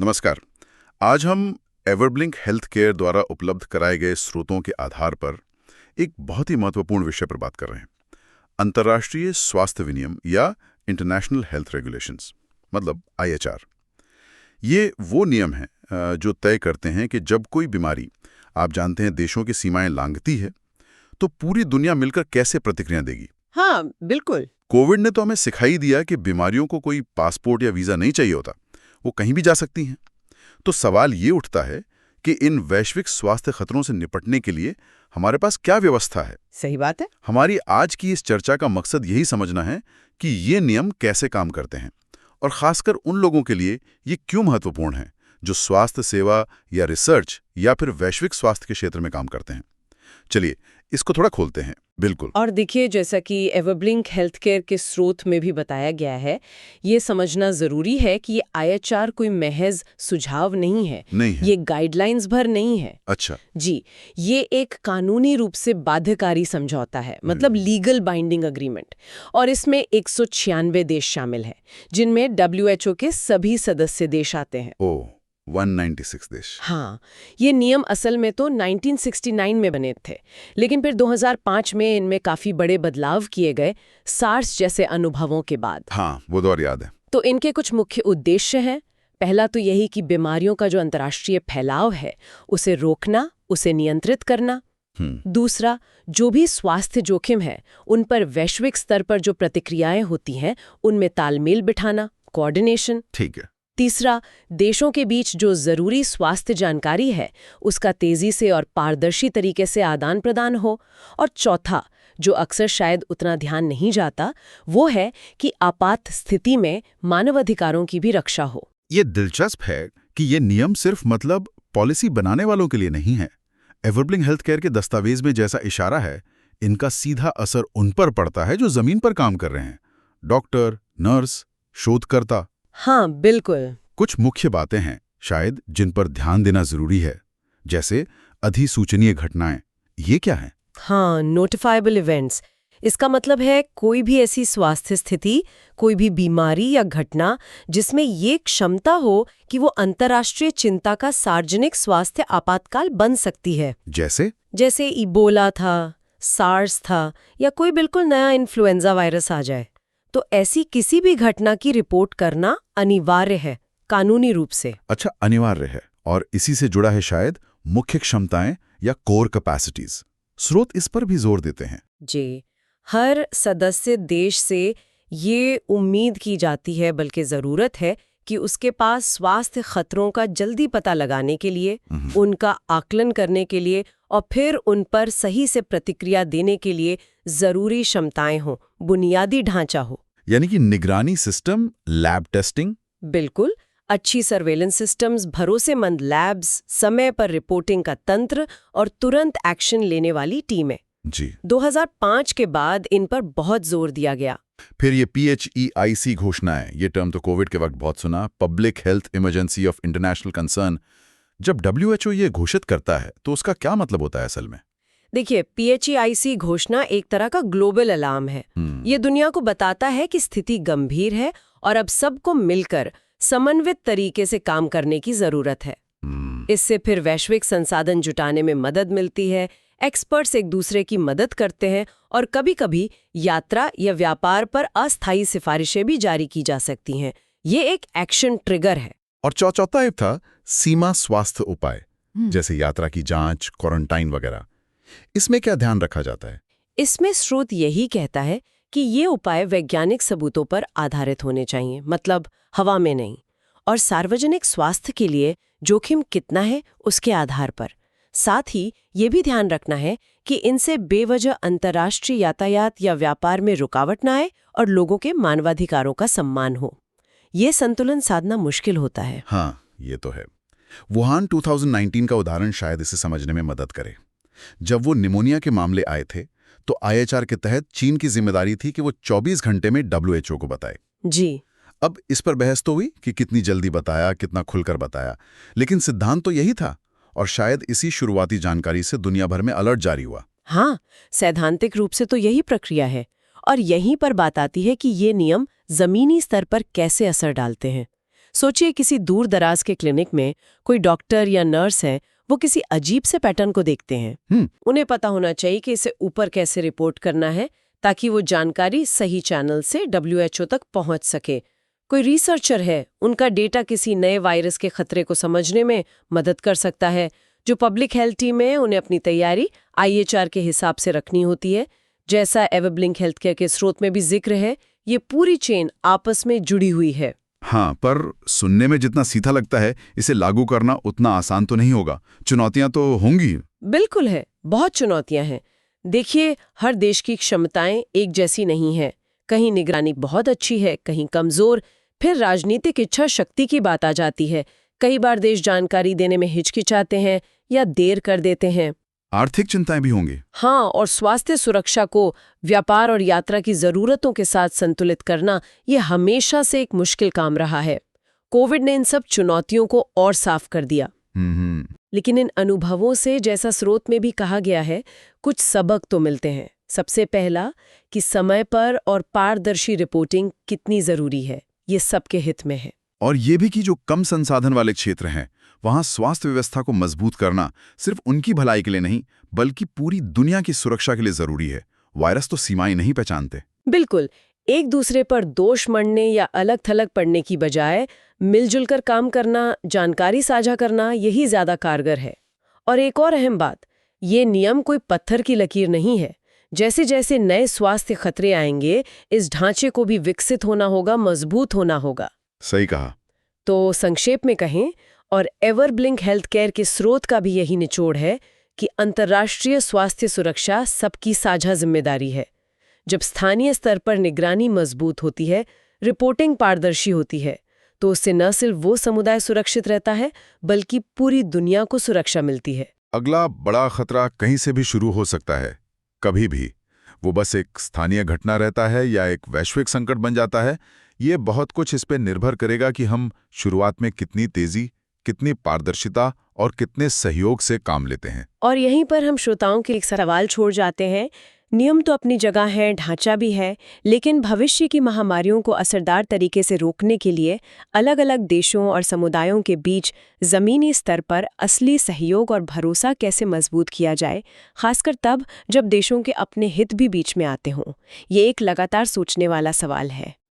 नमस्कार। आज हम एवरब्लिंक हेल्थ केयर द्वारा उपलब्ध कराए गए स्रोतों के आधार पर एक बहुत ही महत्वपूर्ण विषय पर बात कर रहे हैं। अंतर्राष्ट्रीय स्वास्थ्य विनियम या इंटरनेशनल हेल्थ रेगुलेशंस, मतलब IHR। ये वो नियम हैं जो तय करते हैं कि जब कोई बीमारी, आप जानते हैं, देशों की सीमाएं लांघती है तो पूरी दुनिया मिलकर कैसे प्रतिक्रिया देगी। हाँ, बिल्कुल। कोविड ने तो हमें सिखाई दिया कि बीमारियों को कोई पासपोर्ट या वीजा नहीं चाहिए होता, वो कहीं भी जा सकती हैं। तो सवाल ये उठता है कि इन वैश्विक स्वास्थ्य खतरों से निपटने के लिए हमारे पास क्या व्यवस्था है। सही बात है। हमारी आज की इस चर्चा का मकसद यही समझना है कि ये नियम कैसे काम करते हैं और खासकर उन लोगों के लिए ये क्यों महत्वपूर्ण है जो स्वास्थ्य सेवा या रिसर्च या फिर वैश्विक स्वास्थ्य के क्षेत्र में काम करते हैं। चलिए इसको थोड़ा खोलते हैं। बिल्कुल। और देखिए, जैसा कि एवरब्लिंक हेल्थ केयर के स्रोत में भी बताया गया है, ये समझना जरूरी है कि ये IHR कोई महज सुझाव नहीं है। नहीं है। ये गाइडलाइंस भर नहीं है। अच्छा। जी, ये एक कानूनी रूप से बाध्यकारी समझौता है, मतलब लीगल बाइंडिंग अग्रीमेंट। और इसमें 196 देश शामिल हैं, जिनमें WHO के सभी सदस्य देश आते हैं। ओह, 196 देश। हाँ, ये नियम असल में तो 1969 में बने थे, लेकिन फिर 2005 में इनमें काफी बड़े बदलाव किए गए, सार्स जैसे अनुभवों के बाद। हाँ, वो दौर याद है। तो इनके कुछ मुख्य उद्देश्य हैं। पहला तो यही कि बीमारियों का जो अंतर्राष्ट्रीय फैलाव है, उसे रोकना, उसे नियंत्रित करना। दूसरा, जो भी स्वास्थ्य जोखिम है, उन पर वैश्विक स्तर पर जो प्रतिक्रियाएं होती हैं, उनमें तालमेल बिठाना, कोऑर्डिनेशन। ठीक है। तीसरा, देशों के बीच जो जरूरी स्वास्थ्य जानकारी है, उसका तेजी से और पारदर्शी तरीके से आदान प्रदान हो। और चौथा, जो अक्सर शायद उतना ध्यान नहीं जाता, वो है कि आपात स्थिति में मानवाधिकारों की भी रक्षा हो। ये दिलचस्प है कि ये नियम सिर्फ मतलब पॉलिसी बनाने वालों के लिए नहीं है। एवरब्लिंक हेल्थ केयर के दस्तावेज में जैसा इशारा है, इनका सीधा असर उन पर पड़ता है जो जमीन पर काम कर रहे हैं, डॉक्टर, नर्स, शोधकर्ता। हाँ, बिल्कुल। कुछ मुख्य बातें हैं शायद जिन पर ध्यान देना जरूरी है, जैसे अधिसूचनीय घटनाएं। ये क्या है? हाँ, नोटिफाइबल इवेंट्स। इसका मतलब है कोई भी ऐसी स्वास्थ्य स्थिति, कोई भी बीमारी या घटना जिसमें ये क्षमता हो कि वो अंतर्राष्ट्रीय चिंता का सार्वजनिक स्वास्थ्य आपातकाल बन सकती है। जैसे इबोला था, सार्स था, या कोई बिल्कुल नया इन्फ्लुएंजा वायरस आ जाए, तो ऐसी किसी भी घटना की रिपोर्ट करना अनिवार्य है, कानूनी रूप से। अच्छा, अनिवार्य है। और इसी से जुड़ा है शायद मुख्य क्षमताएं या कोर कैपेसिटीज। स्रोत इस पर भी जोर देते हैं। जी, हर सदस्य देश से ये उम्मीद की जाती है, बल्कि जरूरत है, कि उसके पास स्वास्थ्य खतरों का जल्दी पता लगाने के लिए, उनका आकलन करने के लिए और फिर उन पर सही से प्रतिक्रिया देने के लिए जरूरी क्षमताएं हों, बुनियादी ढांचा हो। यानी कि निगरानी सिस्टम, लैब टेस्टिंग। बिल्कुल, अच्छी सर्वेलेंस सिस्टम्स, भरोसेमंद लैब्स, समय पर रिपोर्टिंग का तंत्र और तुरंत एक्शन लेने वाली टीमें। जी। 2005 के बाद इन पर बहुत जोर दिया गया। फिर ये PHEIC घोषणाएं, ये टर्म तो कोविड के वक्त बहुत सुना, public health emergency of international concern. जब WHO ये घोषित करता है तो उसका क्या मतलब होता है असल में? देखिए, PHEIC घोषणा एक तरह का ग्लोबल अलार्म है। ये दुनिया को बताता है कि स्थिति गंभीर है और अब सबको मिलकर समन्वित तरीके से काम करने की जरूरत है। इससे फिर वैश्विक संसाधन जुटाने में मदद मिलती है, एक्सपर्ट्स एक दूसरे की मदद करते हैं और कभी-कभी यात्रा या व्यापार पर अस्थायी सिफारिशें भी जारी की जा सकती हैं। ये एक एक्शन ट्रिगर है। और चौथा एक था सीमा स्वास्थ्य उपाय, जैसे यात्रा की जांच, क्वारंटाइन वगैरह। इसमें क्या ध्यान रखा जाता है? इसमें स्रोत यही कहता है कि ये उपाय वैज्ञानिक सबूतों पर आधारित होने चाहिए, मतलब हवा में नहीं, और सार्वजनिक स्वास्थ्य के लिए जोखिम कितना है उसके आधार पर। साथ ही ये भी ध्यान रखना है कि इनसे बेवजह अंतर्राष्ट्रीय यातायात या व्यापार में रुकावट न आए और लोगों के मानवाधिकारों का सम्मान हो। ये संतुलन साधना मुश्किल होता है। हाँ, ये तो है। वुहान 2019 का उदाहरण शायद इसे समझने में मदद करे। जब वो निमोनिया के मामले आए थे तो IHR के तहत चीन की जिम्मेदारी थी कि वो 24 घंटे में WHO को बताए। जी। अब इस पर बहस तो हुई कि कितनी जल्दी बताया, कितना खुलकर बताया, लेकिन सिद्धांत तो यही था और शायद इसी शुरुआती जानकारी से दुनिया भर में अलर्ट जारी हुआ। हाँ, सैद्धांतिक रूप से तो यही प्रक्रिया है और यहीं पर बात आती है कि ये नियम जमीनी स्तर पर कैसे असर डालते हैं। सोचिए किसी दूर दराज के क्लिनिक में कोई डॉक्टर या नर्स है, वो किसी अजीब से पैटर्न को देखते हैं। उन्हें पता होना चाहिए कि इसे ऊपर कैसे रिपोर्ट करना है ताकि वो जानकारी सही चैनल से WHO तक पहुंच सके। कोई रिसर्चर है, उनका डेटा किसी नए वायरस के खतरे को समझने में मदद कर सकता है। जो पब्लिक हेल्थ टीम है, उन्हें अपनी तैयारी IHR के हिसाब से रखनी होती है। जैसा एवरब्लिंक हेल्थ केयर के स्रोत में भी जिक्र है, ये पूरी चेन आपस में जुड़ी हुई है। हाँ, पर सुनने में जितना सीधा लगता है, इसे लागू करना उतना आसान तो नहीं होगा। चुनौतियां तो होंगी। बिल्कुल है, बहुत चुनौतियां हैं। देखिए, हर देश की क्षमताएं एक जैसी नहीं है। कहीं निगरानी बहुत अच्छी है, कहीं कमजोर। फिर राजनीतिक इच्छा शक्ति की बात आ जाती है। कई बार देश जानकारी देने में हिचकिचाते हैं या देर कर देते हैं। आर्थिक चिंताएं भी होंगी। हाँ, और स्वास्थ्य सुरक्षा को व्यापार और यात्रा की जरूरतों के साथ संतुलित करना, ये हमेशा से एक मुश्किल काम रहा है। कोविड ने इन सब चुनौतियों को और साफ कर दिया। लेकिन इन अनुभवों से, जैसा स्रोत में भी कहा गया है, कुछ सबक तो मिलते हैं। सबसे पहला कि समय पर और पारदर्शी रिपोर्टिंग कितनी जरूरी है, ये सबके हित में है। और ये भी कि जो कम संसाधन वाले क्षेत्र हैं, वहां स्वास्थ्य व्यवस्था को मजबूत करना सिर्फ उनकी भलाई के लिए नहीं, बल्कि पूरी दुनिया की सुरक्षा के लिए जरूरी है। वायरस तो सीमाएं नहीं पहचानते। बिल्कुल, एक दूसरे पर दोष मढ़ने या अलग थलग पड़ने की बजाय मिलजुल कर काम करना, जानकारी साझा करना, यही ज्यादा कारगर है। और एक और अहम बात, ये नियम कोई पत्थर की लकीर नहीं है। जैसे जैसे नए स्वास्थ्य खतरे आएंगे, इस ढांचे को भी विकसित होना होगा, मजबूत होना होगा। सही कहा। तो संक्षेप में कहें, और एवरब्लिंक हेल्थ केयर के स्रोत का भी यही निचोड़ है कि अंतर्राष्ट्रीय स्वास्थ्य सुरक्षा सबकी साझा जिम्मेदारी है। जब स्थानीय स्तर पर निगरानी मजबूत होती है, रिपोर्टिंग पारदर्शी होती है, तो उससे न सिर्फ वो समुदाय सुरक्षित रहता है, बल्कि पूरी दुनिया को सुरक्षा मिलती है। अगला बड़ा खतरा कहीं से भी शुरू हो सकता है, कभी भी। वो बस एक स्थानीय घटना रहता है या एक वैश्विक संकट बन जाता है, ये बहुत कुछ इस पे निर्भर करेगा कि हम शुरुआत में कितनी तेजी, कितनी पारदर्शिता और कितने सहयोग से काम लेते हैं। और यहीं पर हम श्रोताओं के लिए एक सवाल छोड़ जाते हैं। नियम तो अपनी जगह है, ढांचा भी है, लेकिन भविष्य की महामारियों को असरदार तरीके से रोकने के लिए अलग अलग देशों और समुदायों के बीच ज़मीनी स्तर पर असली सहयोग और भरोसा कैसे मजबूत किया जाए, खासकर तब जब देशों के अपने हित भी बीच में आते हों। ये एक लगातार सोचने वाला सवाल है।